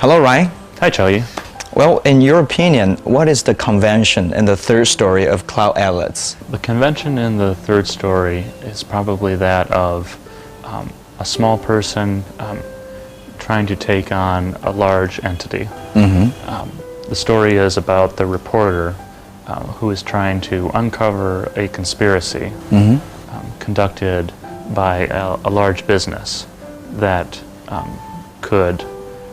Hello, Ryan. Hi, Charlie. Well, in your opinion, what is the convention in the third story of Cloud Atlas? The convention in the third story is probably that of a small person trying to take on a large entity. The story is about the reporter who is trying to uncover a conspiracy conducted by a large business that could,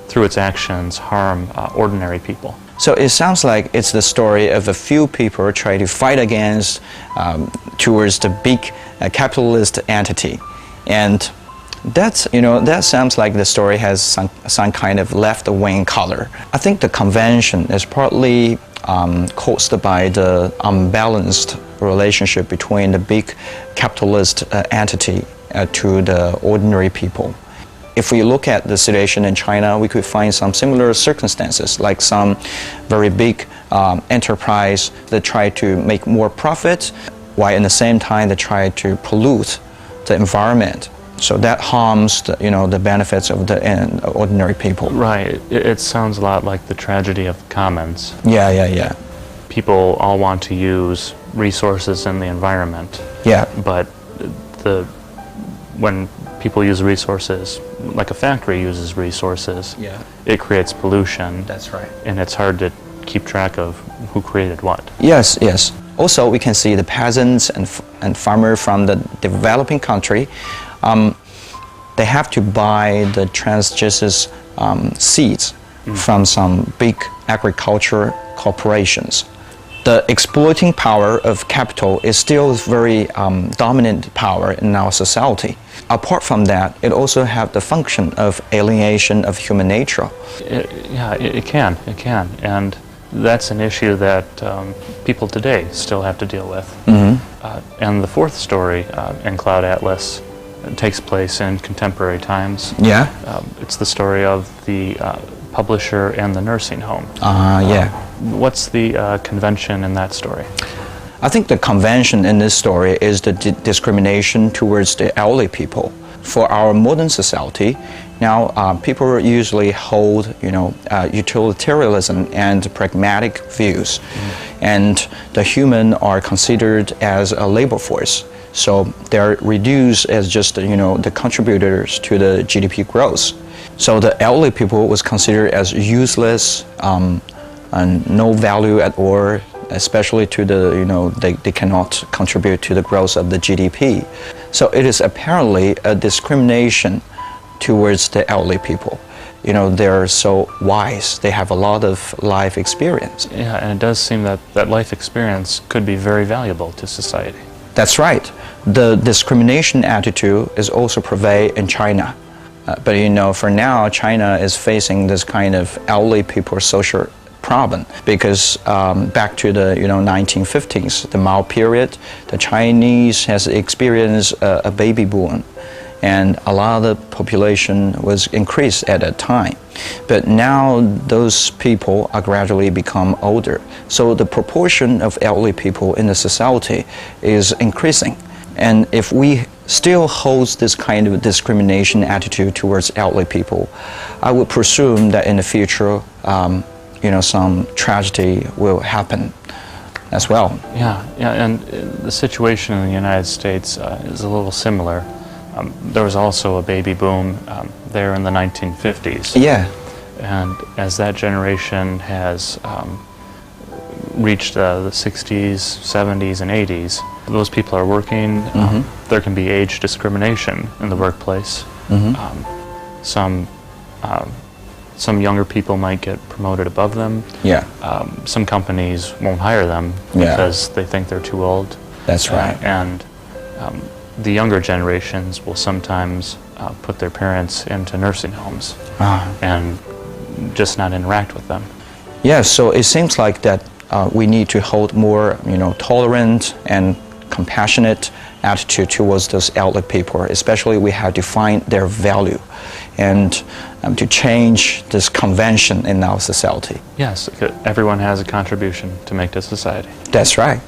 through its actions, harm ordinary people. So it sounds like it's the story of a few people trying to fight against towards the big capitalist entity, and that sounds like the story has some kind of left-wing color. I think the convention is partly caused by the unbalanced relationship between the big capitalist entity to the ordinary people. If we look at the situation in China, we could find some similar circumstances, like some very big enterprise that try to make more profit, while in the same time they try to pollute the environment. So that harms the benefits of the ordinary people. Right. It sounds a lot like the tragedy of the commons. Yeah. People all want to use resources in the environment. Yeah. But when people use resources, like a factory uses resources, it creates pollution. That's right. And it's hard to keep track of who created what. Yes. Also, we can see the peasants and farmers from the developing country, they have to buy the transgenic seeds from some big agriculture corporations. The exploiting power of capital is still very dominant power in our society. Apart from that, it also has the function of alienation of human nature. It can. And that's an issue that people today still have to deal with. And the fourth story in Cloud Atlas takes place in contemporary times. Yeah. It's the story of the publisher and the nursing home. What's the convention in that story? I think the convention in this story is the discrimination towards the elderly people. For our modern society, now people usually hold utilitarianism and pragmatic views, and the human are considered as a labor force. So they're reduced as just the contributors to the GDP growth. So the elderly people was considered as useless and no value at all, especially to the they cannot contribute to the growth of the GDP. So it is apparently a discrimination towards the elderly people. They're so wise, they have a lot of life experience. Yeah, and it does seem that life experience could be very valuable to society. That's right. The discrimination attitude is also prevalent in China. But for now, China is facing this kind of elderly people social problem because back to the 1950s, the Mao period, the Chinese has experienced a baby boom, and a lot of the population was increased at that time. But now those people are gradually become older, so the proportion of elderly people in the society is increasing. And if we still hold this kind of discrimination attitude towards elderly people, I would presume that in the future, some tragedy will happen as well. Yeah, and the situation in the United States is a little similar. There was also a baby boom there in the 1950s. Yeah. And as that generation has reached the 60s, 70s, and 80s, those people are working. There can be age discrimination in the workplace. Some younger people might get promoted above them. Yeah. Some companies won't hire them because they think they're too old. That's right. And the younger generations will sometimes put their parents into nursing homes and just not interact with them. Yeah, so it seems like that we need to hold more, tolerant and compassionate attitude towards those elderly people. Especially, we have to find their value, and to change this convention in our society. Yes, everyone has a contribution to make to society. That's right.